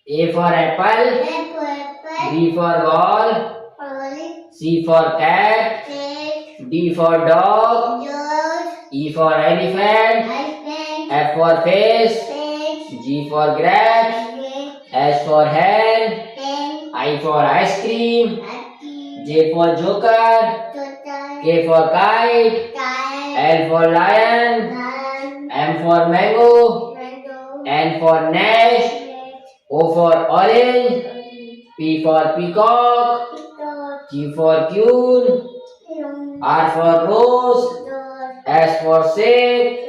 A for apple, B for ball, C for cat, D for dog, E for elephant, F for fish, G for grapes, H for hen, I for ice cream, J for joker, K for kite, L for lion, M for mango, N for nest, O for orange, P for peacock, Q for queen, R for rose, S for shape,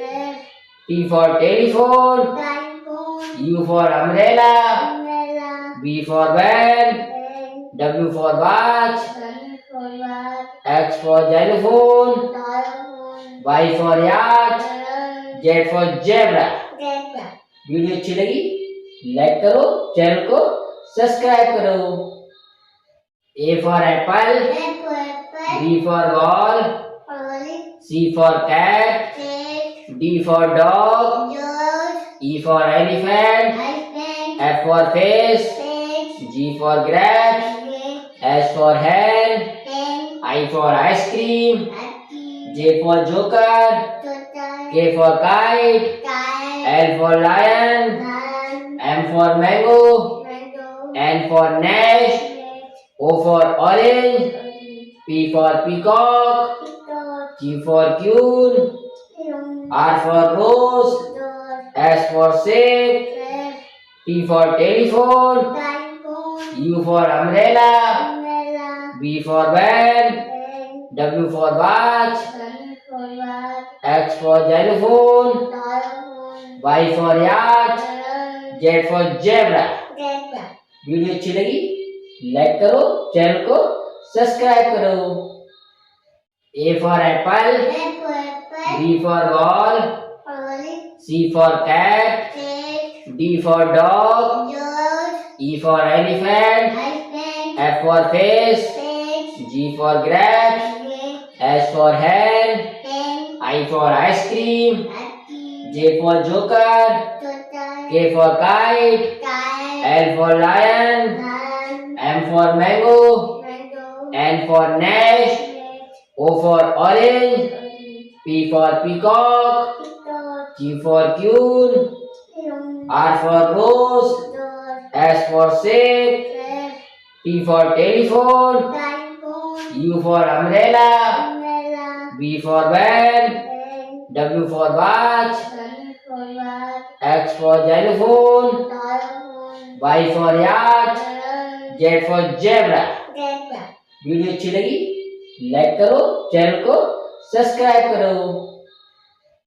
T for telephone, U for umbrella, B for band, W for watch, X for xylophone, Y for yacht, Z for zebra. Video अच्छी लगी like करो, channel को subscribe करो। A for apple, B for ball, C for cat, D for dog, E for elephant, F for fish, G for grapes, H for hen, I for ice cream, J for joker, K for kite, L for lion, M for mango, N for nest, O for orange, P for peacock, Q for queen, R for rose, S for shape, T for telephone, U for umbrella, B for band, W for watch, X for xylophone, Y for yacht, Z for zebra. Video अच्छी लगी like करो, channel को subscribe करो। A for apple, B for ball, C for cat, D for dog, E for elephant, F for fish, G for grapes, H for hen, I for ice cream, J for joker, K for kite, L for lion, M for mango, N for nest, O for orange, P for peacock, Q for queen, R for rose, S for shape, T for telephone, U for umbrella, B for band, W for watch, X for xylophone, Y for yacht, Z for zebra. Video अच्छी लगी like करो, channel को subscribe करो।